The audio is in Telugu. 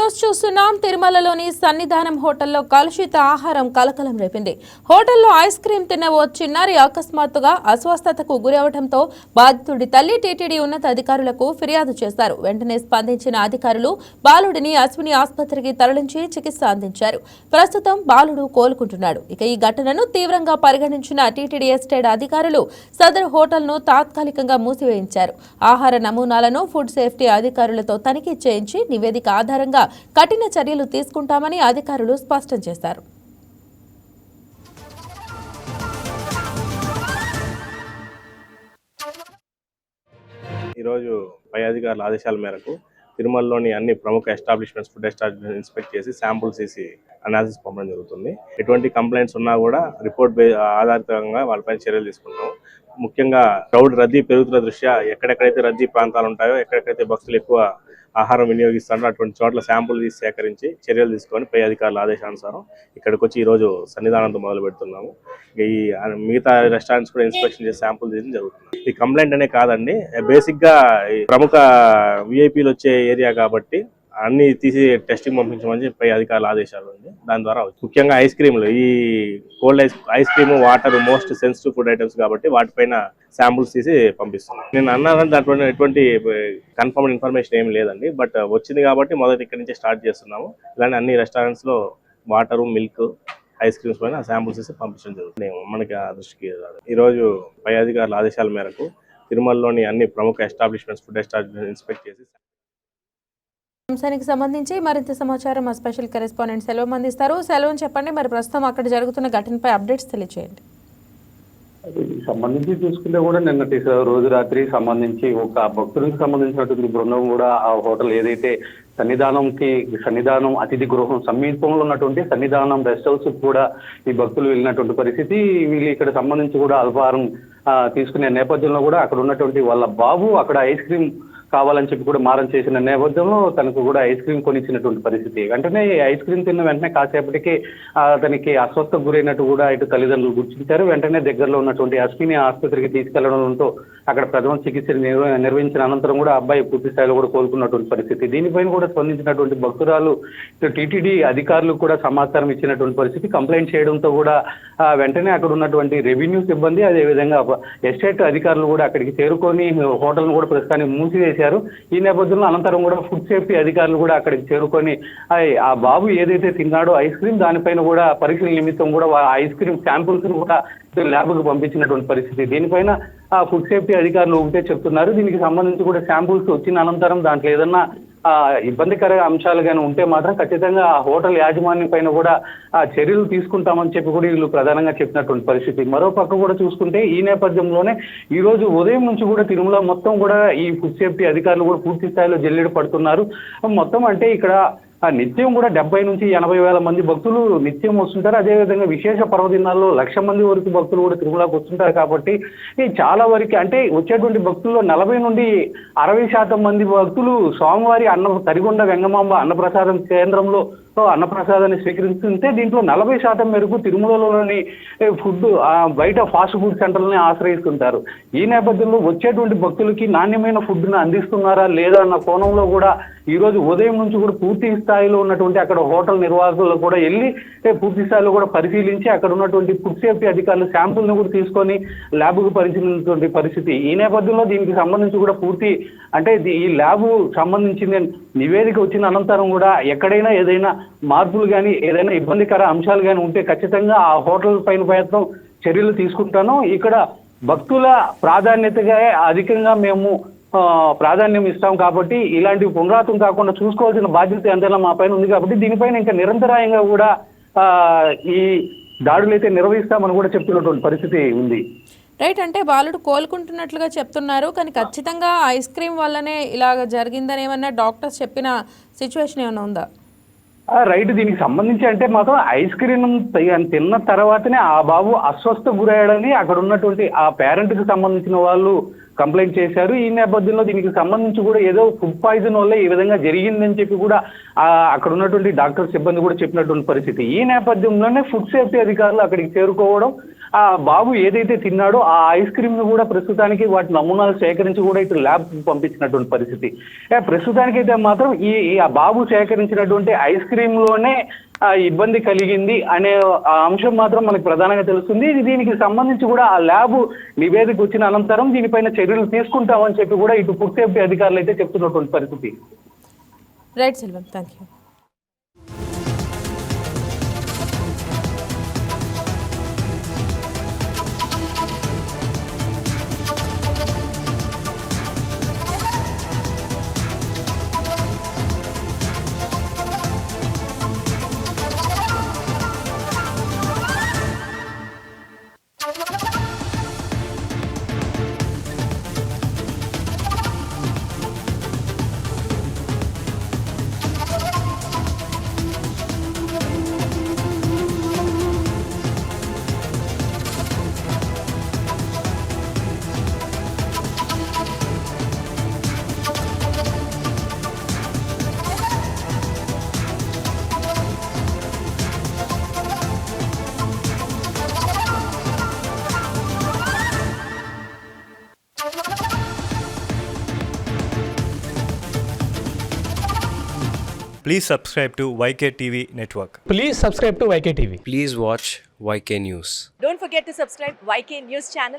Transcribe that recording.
న్యూస్ చూస్తున్నాం. తిరుమలలోని సన్నిధానం హోటల్లో కలుషిత ఆహారం కలకలం రేపింది. హోటల్లో ఐస్ క్రీం తిన్న ఓ చిన్నారి అకస్మాత్తుగా అస్వస్థతకు గురవడంతో బాధితుడి తల్లి టీటీడీ ఉన్నత అధికారులకు ఫిర్యాదు చేశారు. వెంటనే స్పందించిన అధికారులు బాలుడిని అశ్విని ఆసుపత్రికి తరలించి చికిత్స అందించారు. ప్రస్తుతం బాలుడు కోలుకుంటున్నాడు. ఇక ఈ ఘటనను తీవ్రంగా పరిగణించిన టీటీడీ ఎస్టేట్ అధికారులు సదరు హోటల్ను తాత్కాలికంగా మూసివేయించారు. ఆహార నమూనాలను ఫుడ్ సేఫ్టీ అధికారులతో తనిఖీ చేయించి నివేదిక ఆధారంగా కఠిన చర్యలు తీసుకుంటామని అధికారులు స్పష్టం చేశారు. ఈరోజు పై అధికారుల ఆదేశాల మేరకు తిరుమలలోని అన్ని ప్రముఖ ఎస్టాబ్లిష్మెంట్స్ ఫుడ్ ఎస్టాబ్లిష్మెంట్ ఇన్స్పెక్ట్ చేసి శాంపుల్స్ తీసి అనాలిసిస్ పంపడం జరుగుతుంది. ఎటువంటి కంప్లైంట్స్ ఉన్నా కూడా రిపోర్ట్ ఆధారితంగా వాళ్ళపైన చర్యలు తీసుకుంటాం. ముఖ్యంగా క్రౌడ్ రద్దీ పెరుగుతున్న దృష్ట్యా ఎక్కడెక్కడైతే రద్దీ ప్రాంతాలు ఉంటాయో, ఎక్కడెక్కడైతే భక్తులు ఎక్కువ ఆహారం వినియోగిస్తారో అటువంటి చోట్ల శాంపుల్ తీసి సేకరించి చర్యలు తీసుకొని పై అధికారుల ఆదేశానుసారం ఇక్కడికి వచ్చి ఈరోజు సన్నిధానంతో మొదలు పెడుతున్నాము. ఈ మిగతా రెస్టారెంట్స్ కూడా ఇన్స్పెక్షన్ చేసి శాంపుల్ తీయడం జరుగుతుంది. ఈ కంప్లైంట్ అనే కాదండి, బేసిక్గా ప్రముఖ విఐపీలు వచ్చే ఏరియా కాబట్టి అన్ని తీసి టెస్టింగ్ పంపించమని పై అధికారుల ఆదేశాలు ఉంది. దాని ద్వారా ముఖ్యంగా ఐస్ క్రీమ్లు, ఈ cold ice cream, water most sensitive food items కాబట్టి వాటిపైన శాంపుల్స్ తీసి పంపిస్తున్నాం. నేను అన్నాను దాంట్లో ఎటువంటి కన్ఫర్మ్ ఇన్ఫర్మేషన్ ఏమి లేదండి, బట్ వచ్చింది కాబట్టి మొదటి ఇక్కడి నుంచి స్టార్ట్ చేస్తున్నాము. ఇలాంటి అన్ని రెస్టారెంట్స్ లో వాటరు, మిల్క్, ఐస్ క్రీమ్స్ పైన శాంపుల్స్ తీసి పంపించడం జరుగుతుంది. మనకి ఆ దృష్టికి ఈరోజు పై అధికారుల ఆదేశాల మేరకు తిరుమలలోని అన్ని ప్రముఖ ఎస్టాబ్లిష్మెంట్స్ ఫుడ్ ఎస్టాబ్లిష్మెంట్ ఇన్స్పెక్ట్ చేసి అంశానికి సంబంధించి మరింత సమాచారం మా స్పెషల్ కరెస్పాండెంట్ సెలవు అందిస్తారు. సెలవు చెప్పండి, మరి ప్రస్తుతం అక్కడ జరుగుతున్న ఘటనపై అప్డేట్స్ తెలియజేయండి. సంబంధించి చూసుకుంటే కూడా నిన్నటి రోజు రాత్రి సంబంధించి ఒక భక్తులకు సంబంధించినటువంటి బృందం కూడా ఆ హోటల్ ఏదైతే సన్నిధానం అతిథి గృహం సమీపంలో ఉన్నటువంటి సన్నిధానం రెస్ట్ హౌస్ కూడా ఈ భక్తులు వెళ్ళినటువంటి పరిస్థితి. వీళ్ళు ఇక్కడ సంబంధించి కూడా అల్పాహారం తీసుకునే నేపథ్యంలో కూడా అక్కడ ఉన్నటువంటి వాళ్ళ బాబు అక్కడ ఐస్ క్రీమ్ కావాలని చెప్పి కూడా మారం చేసిన నేపథ్యంలో తనకు కూడా ఐస్ క్రీమ్ కొనిచ్చినటువంటి పరిస్థితి. వెంటనే ఐస్ క్రీమ్ తిన్న వెంటనే కాసేపటికి అతనికి అస్వస్థకు గురైనట్టు కూడా ఇటు తల్లిదండ్రులు గుర్తించారు. వెంటనే దగ్గరలో ఉన్నటువంటి అశ్విని ఆసుపత్రికి తీసుకెళ్లడంతో అక్కడ ప్రథమ చికిత్స నిర్వహించిన అనంతరం కూడా అబ్బాయి పూర్తి స్థాయిలో కూడా కోలుకున్నటువంటి పరిస్థితి. దీనిపైన కూడా స్పందించినటువంటి భక్తురాలు టీటీడీ అధికారులకు కూడా సమాచారం ఇచ్చినటువంటి పరిస్థితి. కంప్లైంట్ చేయడంతో కూడా వెంటనే అక్కడ ఉన్నటువంటి రెవెన్యూ సిబ్బంది, అదేవిధంగా ఎస్టేట్ అధికారులు కూడా అక్కడికి చేరుకొని హోటల్ను కూడా ప్రస్తుతానికి మూసివేశారు. ఈ నేపథ్యంలో అనంతరం కూడా ఫుడ్ సేఫ్టీ అధికారులు కూడా అక్కడికి చేరుకొని ఆ బాబు ఏదైతే తిన్నాడో ఐస్ క్రీమ్ దానిపైన కూడా పరీక్షల నిమిత్తం కూడా ఐస్ క్రీమ్ శాంపుల్స్ కూడా ల్యాబ్కు పంపించినటువంటి పరిస్థితి. దీనిపైన ఫుడ్ సేఫ్టీ అధికారులు ఒకటే చెప్తున్నారు. దీనికి సంబంధించి కూడా శాంపుల్స్ వచ్చిన అనంతరం దాంట్లో ఏదన్నా ఇబ్బందికర అంశాలు కానీ ఉంటే మాత్రం ఖచ్చితంగా ఆ హోటల్ యాజమాన్యం పైన కూడా చర్యలు తీసుకుంటామని చెప్పి కూడా వీళ్ళు ప్రధానంగా చెప్పినటువంటి పరిస్థితి. మరో పక్క కూడా చూసుకుంటే ఈ నేపథ్యంలోనే ఈ రోజు ఉదయం నుంచి కూడా తిరుమల మొత్తం కూడా ఈ ఫుడ్ సేఫ్టీ అధికారులు కూడా పూర్తి స్థాయిలో జల్లెడ పడుతున్నారు. మొత్తం అంటే ఇక్కడ నిత్యం కూడా 70 నుంచి 80 వేల మంది భక్తులు నిత్యం వస్తుంటారు. అదేవిధంగా విశేష పర్వదినాల్లో 1,00,000 మంది వరకు భక్తులు కూడా తిరుమలకు వస్తుంటారు. కాబట్టి చాలా వరకు అంటే వచ్చేటువంటి భక్తుల్లో 40 నుండి 60% మంది భక్తులు స్వామివారి తరిగొండ వెంగమాంబ అన్నప్రసాదం కేంద్రంలో అన్నప్రసాదాన్ని స్వీకరిస్తుంటే దీంట్లో 40% మేరకు తిరుమలలోని ఫుడ్ బయట ఫాస్ట్ ఫుడ్ సెంటర్లని ఆశ్రయిస్తుంటారు. ఈ నేపథ్యంలో వచ్చేటువంటి భక్తులకి నాణ్యమైన ఫుడ్ను అందిస్తున్నారా లేదా అన్న కోణంలో కూడా ఈ రోజు ఉదయం నుంచి కూడా పూర్తి స్థాయిలో ఉన్నటువంటి అక్కడ హోటల్ నిర్వాహకులు కూడా వెళ్ళి పూర్తి స్థాయిలో కూడా పరిశీలించి అక్కడ ఉన్నటువంటి ఫుడ్ సేఫ్టీ అధికారులు శాంపుల్ని కూడా తీసుకొని ల్యాబ్కు పరిశీలించినటువంటి పరిస్థితి. ఈ నేపథ్యంలో దీనికి సంబంధించి కూడా పూర్తి అంటే ఈ ల్యాబ్ సంబంధించిన నివేదిక వచ్చిన అనంతరం కూడా ఎక్కడైనా ఏదైనా మార్పులు కానీ ఏదైనా ఇబ్బందికర అంశాలు కానీ ఉంటే ఖచ్చితంగా ఆ హోటల్ పైన ప్రయత్నం చర్యలు తీసుకుంటాను. ఇక్కడ భక్తుల ప్రాధాన్యతగా అధికంగా మేము ప్రాధాన్యం ఇస్తాం కాబట్టి ఇలాంటివి పునరావృతం కాకుండా చూసుకోవాల్సిన బాధ్యత ఎంతైనా మా పైన ఉంది. కాబట్టి దీనిపైన ఇంకా నిరంతరాయంగా కూడా ఈ దాడులు అయితే నిర్వహిస్తామని కూడా చెప్తున్నటువంటి పరిస్థితి ఉంది. రైట్, అంటే బాలుడు కోలుకుంటున్నట్లుగా చెప్తున్నారు, కానీ ఖచ్చితంగా ఐస్ క్రీమ్ వల్లనే ఇలాగ జరిగిందని ఏమన్నా డాక్టర్స్ చెప్పిన సిచ్యువేషన్ ఏమైనా ఉందా? రైట్, దీనికి సంబంధించి అంటే మాత్రం ఐస్ క్రీమ్ తిన్న తర్వాతనే ఆ బాబు అస్వస్థ గురయ్యాడని అక్కడ ఉన్నటువంటి ఆ పేరెంట్కి సంబంధించిన వాళ్ళు కంప్లైంట్ చేశారు. ఈ నేపథ్యంలో దీనికి సంబంధించి కూడా ఏదో ఫుడ్ పాయిజన్ వల్ల ఈ విధంగా జరిగిందని చెప్పి కూడా అక్కడ ఉన్నటువంటి డాక్టర్ సిబ్బంది కూడా చెప్పినటువంటి పరిస్థితి. ఈ నేపథ్యంలోనే ఫుడ్ సేఫ్టీ అధికారులు అక్కడికి చేరుకోవడం, ఆ బాబు ఏదైతే తిన్నాడో ఆ ఐస్ క్రీమ్ ను కూడా ప్రస్తుతానికి వాటి నమూనాలు సేకరించి కూడా ఇటు ల్యాబ్ పంపించినటువంటి పరిస్థితి. ప్రస్తుతానికైతే మాత్రం ఆ బాబు సేకరించినటువంటి ఐస్ క్రీమ్ లోనే ఇబ్బంది కలిగింది అనే అంశం మాత్రం మనకు ప్రధానంగా తెలుస్తుంది. దీనికి సంబంధించి కూడా ఆ ల్యాబ్ నివేదిక వచ్చిన అనంతరం దీనిపైన చర్యలు తీసుకుంటామని చెప్పి కూడా ఇటు ఫుడ్ సేఫ్టీ అధికారులు అయితే చెప్తున్నటువంటి పరిస్థితి. Right Selvam, thank you. Please subscribe to YK TV Network. Please subscribe to YK TV. Please watch YK News. Don't forget to subscribe YK News channel.